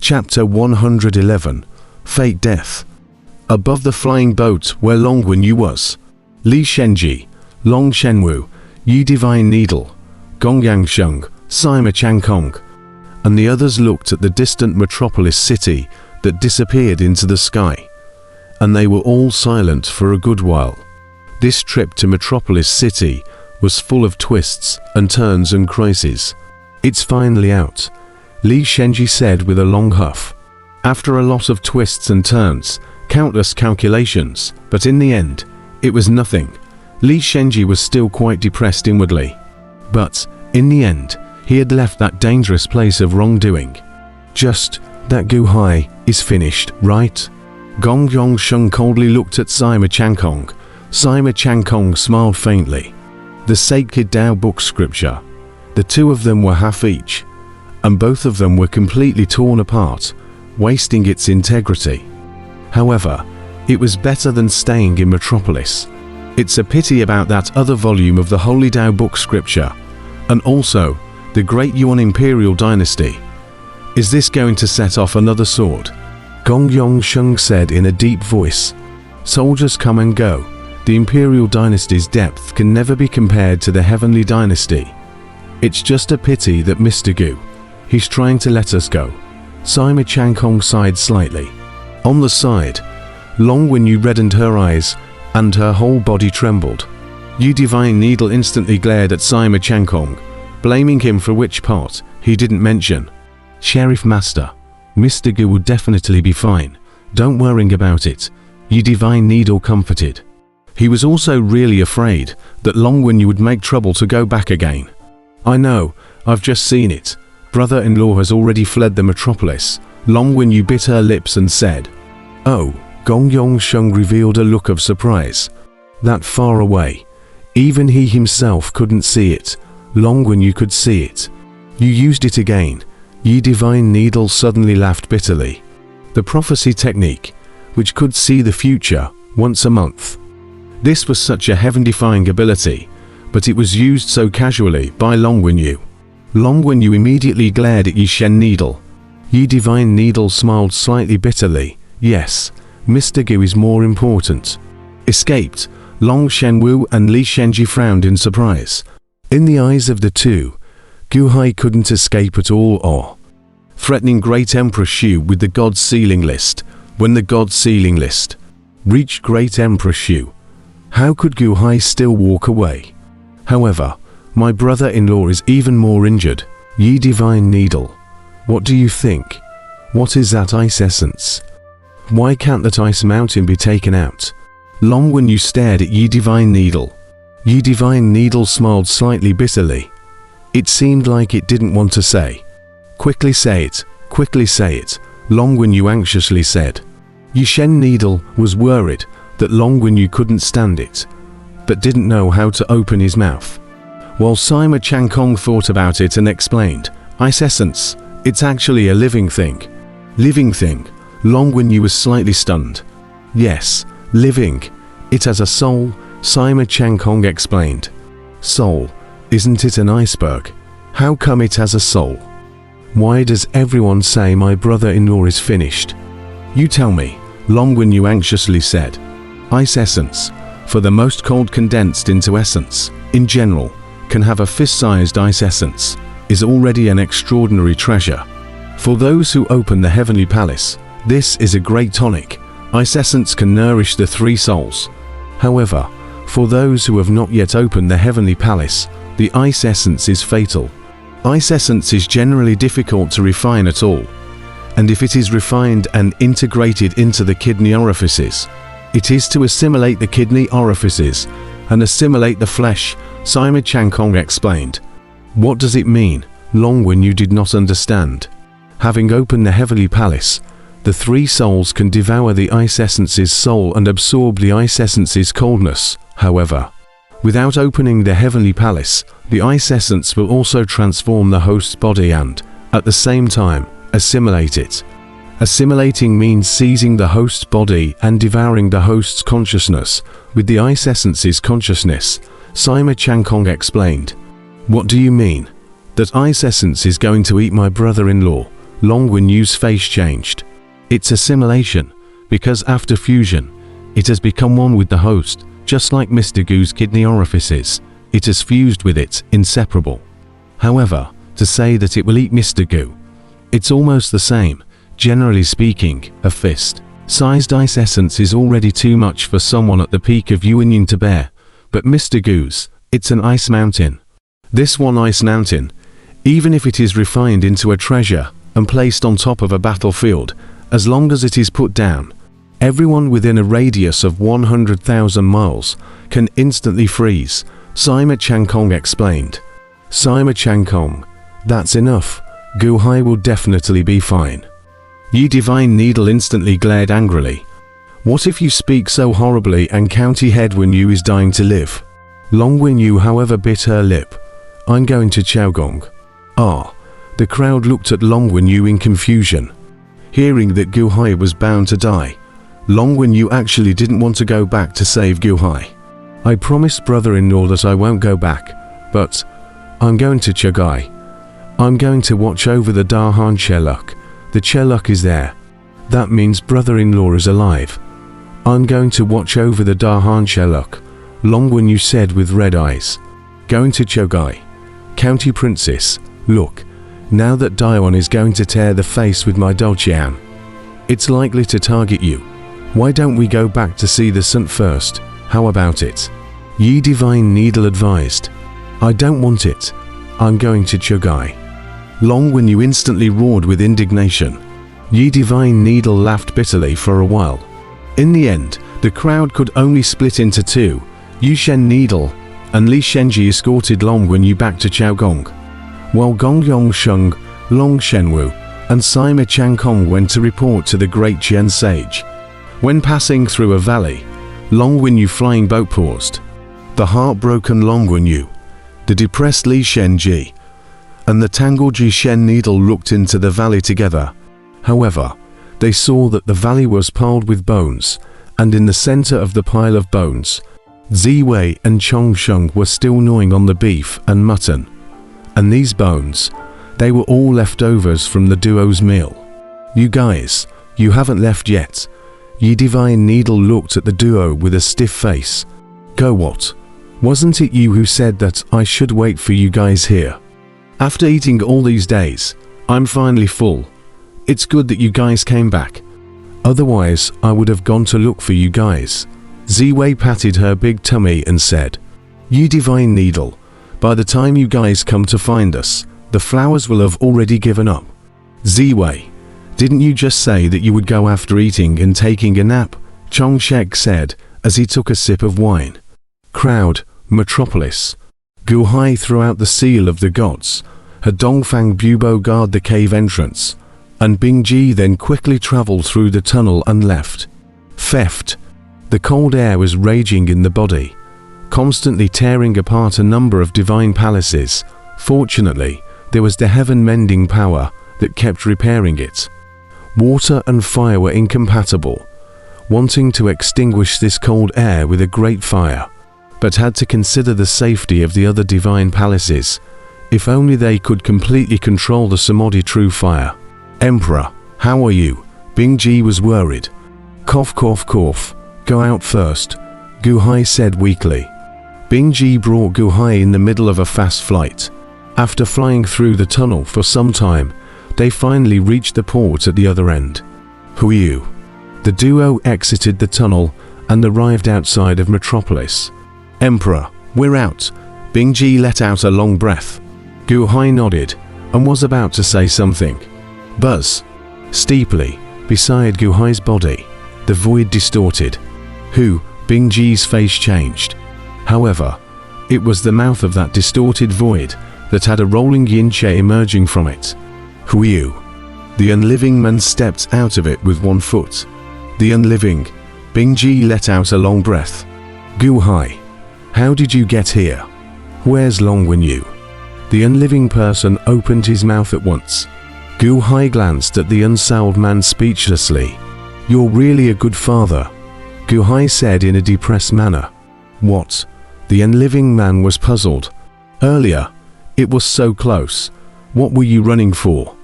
Chapter 111. Fate Death. Above the flying boat where Long Wenyu was, Li Shenji, Long Shenwu, Yi Divine Needle, Gongyang Sheng, Sima Changkong, and the others looked at the distant metropolis city that disappeared into the sky, and they were all silent for a good while. This trip to Metropolis City was full of twists and turns and crises. "It's finally out," Li Shenji said with a long huff. After a lot of twists and turns, countless calculations, but in the end, it was nothing. Li Shenji was still quite depressed inwardly. But, in the end, he had left that dangerous place of wrongdoing. Just, that Gu Hai is finished, right? Gong Yongsheng coldly looked at Sima Changkong. Sima Changkong smiled faintly. The sacred Tao book scripture. The two of them were half each, and both of them were completely torn apart, wasting its integrity. However, it was better than staying in Metropolis. It's a pity about that other volume of the Holy Tao book scripture, and also the Great Yuan Imperial Dynasty. Is this going to set off another sword? Gong Yongsheng said in a deep voice. Soldiers come and go. The Imperial Dynasty's depth can never be compared to the Heavenly Dynasty. It's just a pity that Mr. Gu, he's trying to let us go. Sima Changkong sighed slightly. On the side, Long Wenyu reddened her eyes, and her whole body trembled. Yi Divine Needle instantly glared at Sima Changkong, blaming him for which part he didn't mention. Sheriff Master, Mr. Gu would definitely be fine. Don't worry about it, Yi Divine Needle comforted. He was also really afraid that Long Wenyu would make trouble to go back again. I know, I've just seen it. Brother-in-law has already fled the metropolis. Long Wenyu bit her lips and said. Oh, Gong Yongsheng revealed a look of surprise. That far away. Even he himself couldn't see it. Long Wenyu could see it. You used it again. Yi Divine Needle suddenly laughed bitterly. The prophecy technique, which could see the future once a month. This was such a heaven-defying ability, but it was used so casually by Long Wenyu. Long Wenyu immediately glared at Yi Shen Needle. Yi Divine Needle smiled slightly bitterly. Yes, Mr. Gu is more important. Escaped. Long Shenwu and Li Shenji frowned in surprise. In the eyes of the two, Gu Hai couldn't escape at all or threatening Great Emperor Shu with the God's Sealing List. When the God's Sealing List reached Great Emperor Shu, how could Gu Hai still walk away? However, my brother-in-law is even more injured. Yi Divine Needle. What do you think? What is that ice essence? Why can't that ice mountain be taken out? Long Wenyu stared at Yi Divine Needle. Yi Divine Needle smiled slightly bitterly. It seemed like it didn't want to say. Quickly say it, Long Wenyu anxiously said. Yi Shen Needle was worried that Long Wenyu couldn't stand it, but didn't know how to open his mouth. While Sima Changkong thought about it and explained, Ice essence, it's actually a living thing. Living thing? Long Wenyu was slightly stunned. Yes, living. It has a soul, Sima Changkong explained. Soul? Isn't it an iceberg? How come it has a soul? Why does everyone say my brother-in-law is finished? You tell me, Long Wenyu anxiously said. Ice essence, for the most cold condensed into essence, in general, can have a fist-sized ice essence, is already an extraordinary treasure. For those who open the Heavenly Palace, this is a great tonic. Ice essence can nourish the three souls. However, for those who have not yet opened the Heavenly Palace, the ice essence is fatal. Ice essence is generally difficult to refine at all, and if it is refined and integrated into the kidney orifices, it is to assimilate the kidney orifices and assimilate the flesh, Sima Changkong explained. What does it mean? Long Wenyu did not understand. Having opened the Heavenly Palace, the three souls can devour the ice essence's soul and absorb the ice essence's coldness. However, without opening the Heavenly Palace, the ice essence will also transform the host's body and, at the same time, assimilate it. Assimilating means seizing the host's body and devouring the host's consciousness with the ice essence's consciousness, Sima Changkong explained. What do you mean? That ice essence is going to eat my brother-in-law? Long Wenyu's face changed. It's assimilation, because after fusion, it has become one with the host, just like Mr. Gu's kidney orifices. It has fused with it, inseparable. However, to say that it will eat Mr. Gu, it's almost the same. Generally speaking, a fist-sized ice essence is already too much for someone at the peak of Yuanying to bear, but Mr. Gu's, it's an ice mountain. This one ice mountain, even if it is refined into a treasure and placed on top of a battlefield, as long as it is put down, everyone within a radius of 100,000 miles can instantly freeze, Sima Changkong explained. Sima Changkong, that's enough. Gu Hai will definitely be fine. Yi Divine Needle instantly glared angrily. What if you speak so horribly and County Head Wenyu is dying to live? Long Wenyu however bit her lip. I'm going to Chaogong. Ah. The crowd looked at Long Wenyu in confusion. Hearing that Gu Hai was bound to die, Long Wenyu actually didn't want to go back to save Gu Hai. I promised brother-in-law that I won't go back, but I'm going to Chagai. I'm going to watch over the Dahan Cheluk. The Cheluk is there. That means brother-in-law is alive. I'm going to watch over the Dahan Cheluk, Long Wenyu said with red eyes. Going to Chogai. County Princess, look, now that Daiwan is going to tear the face with my Dolchian. It's likely to target you. Why don't we go back to see the Sun first? How about it? Yi Divine Needle advised. I don't want it. I'm going to Chogai. Long Wenyu instantly roared with indignation. Yi Divine Needle laughed bitterly for a while. In the end, the crowd could only split into two. Yu Shen Needle and Li Shenji escorted Long Wenyu back to Chaogong, while Gong Yongsheng, Long Shenwu, and Sima Changkong went to report to the great Jian sage. When passing through a valley, Long Wenyu flying boat paused. The heartbroken Long Wenyu, the depressed Li Shenji, and the tangled Ji Shen Needle looked into the valley together. However, they saw that the valley was piled with bones, and in the center of the pile of bones, Ziwei and Chongsheng were still gnawing on the beef and mutton. And these bones, they were all leftovers from the duo's meal. You guys, you haven't left yet. Yi Divine Needle looked at the duo with a stiff face. Go what? Wasn't it you who said that I should wait for you guys here? After eating all these days, I'm finally full. It's good that you guys came back. Otherwise, I would have gone to look for you guys. Ziwei patted her big tummy and said, Yi Divine Needle, by the time you guys come to find us, the flowers will have already given up. Ziwei, didn't you just say that you would go after eating and taking a nap? Chongshek said as he took a sip of wine. Crowd, Metropolis. Gu Hai threw out the seal of the gods. Her Dongfang Bubo guard the cave entrance, and Bing Ji then quickly traveled through the tunnel and left. Theft. The cold air was raging in the body, constantly tearing apart a number of divine palaces. Fortunately, there was the heaven-mending power that kept repairing it. Water and fire were incompatible, wanting to extinguish this cold air with a great fire, but had to consider the safety of the other divine palaces. If only they could completely control the Samadhi true fire. Emperor, how are you? Bing Ji was worried. Cough cough cough. Go out first, Gu Hai said weakly. Bing Ji brought Gu Hai in the middle of a fast flight. After flying through the tunnel for some time, they finally reached the port at the other end. Who are you? The duo exited the tunnel and arrived outside of Metropolis. Emperor, we're out. Bing Ji let out a long breath. Gu Hai nodded and was about to say something. Buzz. Steeply, beside Gu Hai's body, the void distorted. Who? Bing Ji's face changed. However, it was the mouth of that distorted void that had a rolling yin-che emerging from it. Who are you? The unliving man stepped out of it with one foot. The unliving. Bing Ji let out a long breath. Gu Hai, how did you get here? Where's Long Wenyu? The unliving person opened his mouth at once. Gu Hai glanced at the unsouled man speechlessly. You're really a good father, Gu Hai said in a depressed manner. What? The unliving man was puzzled. Earlier, it was so close. What were you running for?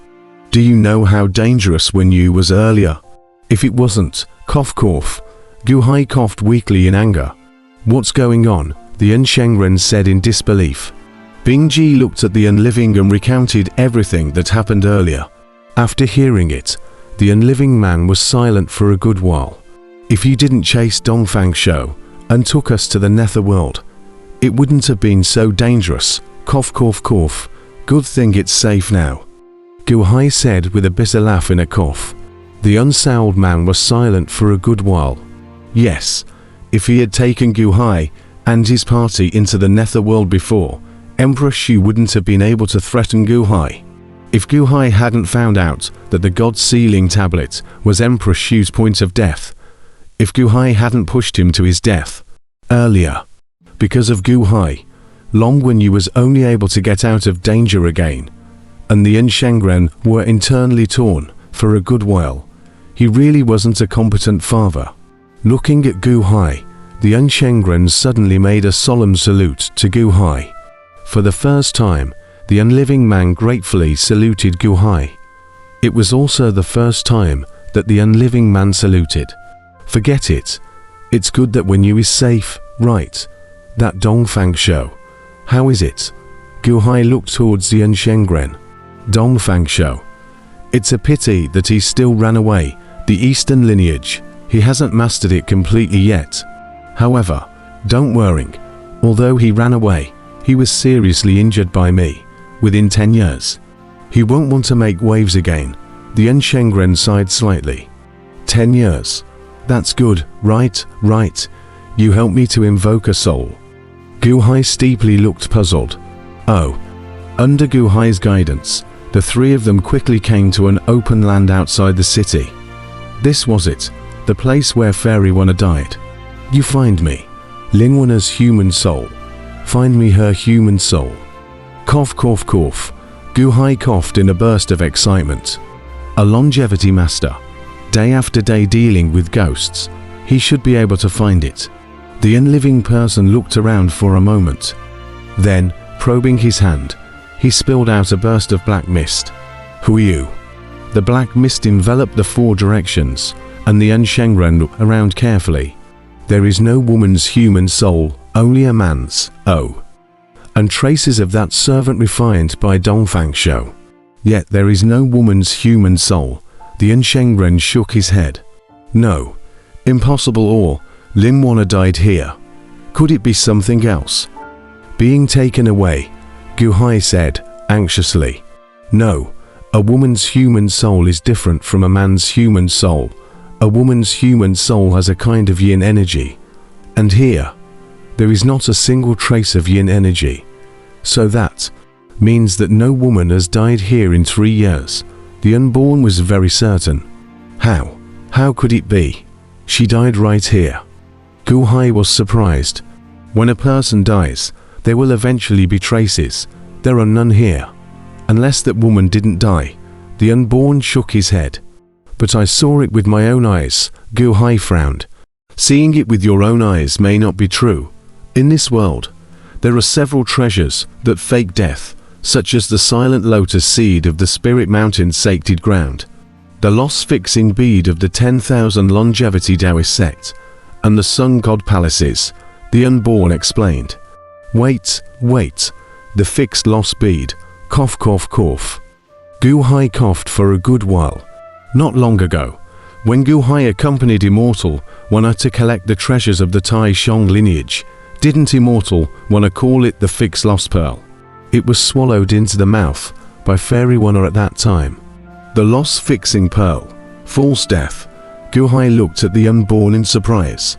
Do you know how dangerous when you was earlier? If it wasn't, cough cough. Gu Hai coughed weakly in anger. What's going on? The Unshengren said in disbelief. Bing Ji looked at the Unliving and recounted everything that happened earlier. After hearing it, the Unliving man was silent for a good while. If you didn't chase Dongfang Shou and took us to the netherworld, it wouldn't have been so dangerous. Cough cough cough. Good thing it's safe now. Gu Hai said with a bitter laugh in a cough. The unsouled man was silent for a good while. Yes, if he had taken Gu Hai and his party into the netherworld before, Emperor Shu wouldn't have been able to threaten Gu Hai. If Gu Hai hadn't found out that the God Sealing Tablet was Emperor Shu's point of death, if Gu Hai hadn't pushed him to his death earlier, because of Gu Hai, Long Wenyu was only able to get out of danger again, and the Unshengren were internally torn for a good while. He really wasn't a competent father. Looking at Gu Hai, the Unshengren suddenly made a solemn salute to Gu Hai. For the first time, the Unliving man gratefully saluted Gu Hai. It was also the first time that the Unliving man saluted. Forget it. It's good that Wenyu is safe, right? That Dongfang Shou. How is it? Gu Hai looked towards the Unshengren. Dongfang Shou. It's a pity that he still ran away, the Eastern lineage. He hasn't mastered it completely yet. However, don't worry. Although he ran away, he was seriously injured by me. Within 10 years, he won't want to make waves again. The Unshengren sighed slightly. 10 years. That's good, right? You helped me to invoke a soul. Gu Hai steeply looked puzzled. Oh. Under Gu Hai's guidance, the three of them quickly came to an open land outside the city. This was it, the place where Fairy Wanna died. You find me. Lingwana's human soul. Find me her human soul. Cough cough cough. Gu Hai coughed in a burst of excitement. A longevity master. Day after day dealing with ghosts. He should be able to find it. The unliving person looked around for a moment. Then, probing his hand, he spilled out a burst of black mist. Who are you? The black mist enveloped the four directions, and the Unshengren around carefully. There is no woman's human soul, only a man's. Oh. And traces of that servant refined by Dongfang Shou. Yet there is no woman's human soul. The Unshengren shook his head. No. Impossible, or Limwana died here. Could it be something else? Being taken away, Gu Hai said, anxiously. No. A woman's human soul is different from a man's human soul. A woman's human soul has a kind of yin energy. And here, there is not a single trace of yin energy. So that means that no woman has died here in 3 years. The unborn was very certain. How? How could it be? She died right here. Gu Hai was surprised. When a person dies, there will eventually be traces. There are none here. Unless that woman didn't die. The unborn shook his head. But I saw it with my own eyes. Gu Hai frowned. Seeing it with your own eyes may not be true. In this world, there are several treasures that fake death, such as the silent lotus seed of the Spirit Mountain's sacred ground, the loss-fixing bead of the 10,000 longevity Taoist sect, and the Sun God palaces, the unborn explained. Wait, the fixed loss bead, cough cough cough. Gu Hai coughed for a good while. Not long ago, when Gu Hai accompanied Immortal wanna to collect the treasures of the Tai Shong lineage, didn't Immortal wanna call it the fixed loss pearl? It was swallowed into the mouth by Fairy Wanna at that time. The loss-fixing pearl. False death. Gu Hai looked at the unborn in surprise.